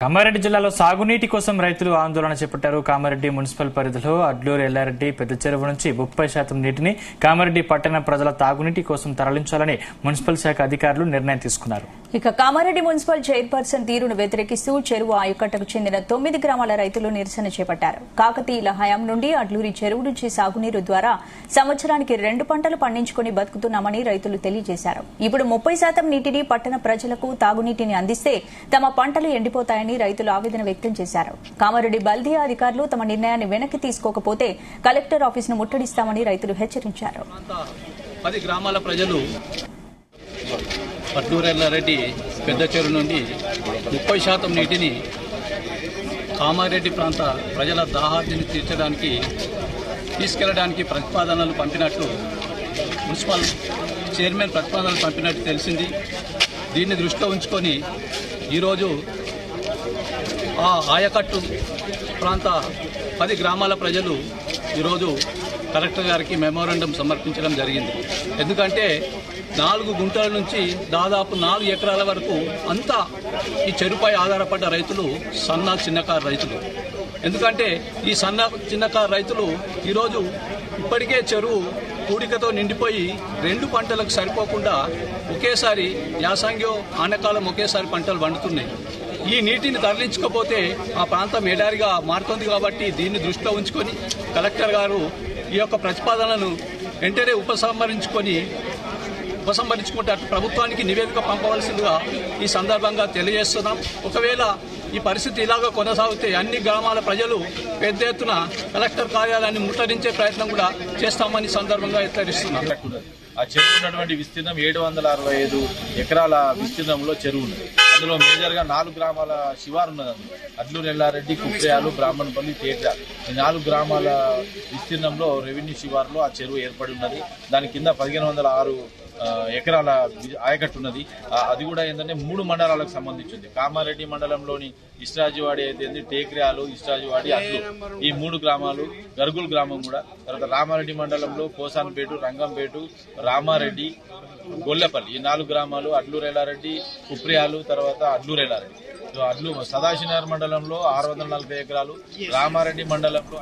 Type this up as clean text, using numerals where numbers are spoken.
కామారెడ్డి జిల్లాలో సాగునీటి కోసం రైతులు ఆందోళన చేపట్టారు. కామారెడ్డి మున్సిపల్ పరిధిలో అడ్లూరు ఎల్లారెడ్డి పెద్ద చెరువు నుంచి 30% నీటిని కామారెడ్డి పట్టణ ప్రజల తాగునీటి కోసం తరలించాలని మున్సిపల్ శాఖ అధికారులు నిర్ణయం తీసుకున్నారు. ఇక కామారెడ్డి మున్సిపల్ చైర్పర్సన్ తీరును వ్యతిరేకిస్తూ చెరువు ఆయకట్టకు చెందిన 9 గ్రామాల రైతులు నిరసన చేపట్టారు. కాకతీయుల హయాం నుండి అడ్లూరి చెరువు నుంచి సాగునీరు ద్వారా సంవత్సరానికి 2 పంటలు పండించుకుని బతుకుతున్నామని రైతులు తెలియజేశారు. ఇప్పుడు 30% నీటిని పట్టణ ప్రజలకు తాగునీటిని అందిస్తే తమ పంటలు ఎండిపోతాయని రైతులు ఆవేదన వ్యక్తం చేశారు. కామారెడ్డి బల్దియా అధికారులు తమ నిర్ణయాన్ని వెనక్కి తీసుకోకపోతే కలెక్టర్ ఆఫీసును ముట్టడిస్తామని రైతులు హెచ్చరించారు. 10 గ్రామాల ప్రజలు అడ్లూరు ఎల్లారెడ్డి పెద్ద చెరువు నుండి 30% నీటిని కామారెడ్డి ప్రాంత ప్రజల దాహార్తిని తీర్చడానికి తీసుకెళ్లడానికి ప్రతిపాదనలు పంపినట్లు మున్సిపల్ చైర్మన్ ప్రతిపాదనలు పంపినట్టు తెలిసింది. దీన్ని దృష్టిలో ఉంచుకొని ఈరోజు ఆ ఆయకట్టు ప్రాంత 10 గ్రామాల ప్రజలు ఈరోజు కలెక్టర్ గారికి మెమోరాండం సమర్పించడం జరిగింది. ఎందుకంటే 4 గుంటల నుంచి దాదాపు 4 ఎకరాల వరకు అంతా ఈ చెరువుపై ఆధారపడ్డ రైతులు సన్న చిన్నకారు రైతులు. ఎందుకంటే ఈ సన్న చిన్నకారు రైతులు ఈరోజు ఇప్పటికే చెరువు కూడికతో నిండిపోయి 2 పంటలకు సరిపోకుండా ఒకేసారి యాసంగ్యం ఆనకాలం ఒకేసారి పంటలు పండుతున్నాయి. ఈ నీటిని తరలించకపోతే ఆ ప్రాంతం ఎడారిగా మారుతుంది. కాబట్టి దీన్ని దృష్టిలో ఉంచుకొని కలెక్టర్ గారు ఈ యొక్క ప్రతిపాదనలను వెంటనే ఉపసంహరించుకుంటే అటు ప్రభుత్వానికి నివేదిక పంపవలసిందిగా ఈ సందర్భంగా తెలియజేస్తున్నాం. ఒకవేళ ఈ పరిస్థితి ఇలాగా కొనసాగితే అన్ని గ్రామాల ప్రజలు పెద్ద ఎత్తున కలెక్టర్ కార్యాలయాన్ని ముట్టడించే ప్రయత్నం కూడా చేస్తామని సందర్భంగా హెచ్చరిస్తున్నాం. ఆ చెరువు ఉన్నటువంటి విస్తీర్ణం 765 ఎకరాల విస్తీర్ణంలో చెరువు ఉంది. అందులో మేజర్ గా 4 గ్రామాల శివారు ఉన్నది. అడ్లూరు ఎల్లారెడ్డి, కుప్రేయాలు, బ్రాహ్మణపల్లి, తేజ ఈ 4 గ్రామాల విస్తీర్ణంలో రెవెన్యూ శివారులో ఆ చెరువు ఏర్పడి ఉన్నది. దాని కింద 1506 ఎకరాల ఆయకట్టు ఉన్నది. అది కూడా ఏంటంటే 3 మండలాలకు సంబంధించింది. కామారెడ్డి మండలంలోని ఇస్రాజువాడి అయితే టేక్రియాలు, ఇస్రాజువాడి, అడ్లు ఈ 3 గ్రామాలు, గరుగుల్ గ్రామం కూడా. తర్వాత రామారెడ్డి మండలంలో కోసాన్పేట, రంగంపేట, రామారెడ్డి, గొల్లపల్లి ఈ 4 గ్రామాలు. అడ్లూరు ఎల్లారెడ్డి, కుప్రియాలు, తర్వాత అడ్లూరు ఎల్లారెడ్డి. సదాశివనగర్ మండలంలో 640 ఎకరాలు, రామారెడ్డి మండలంలో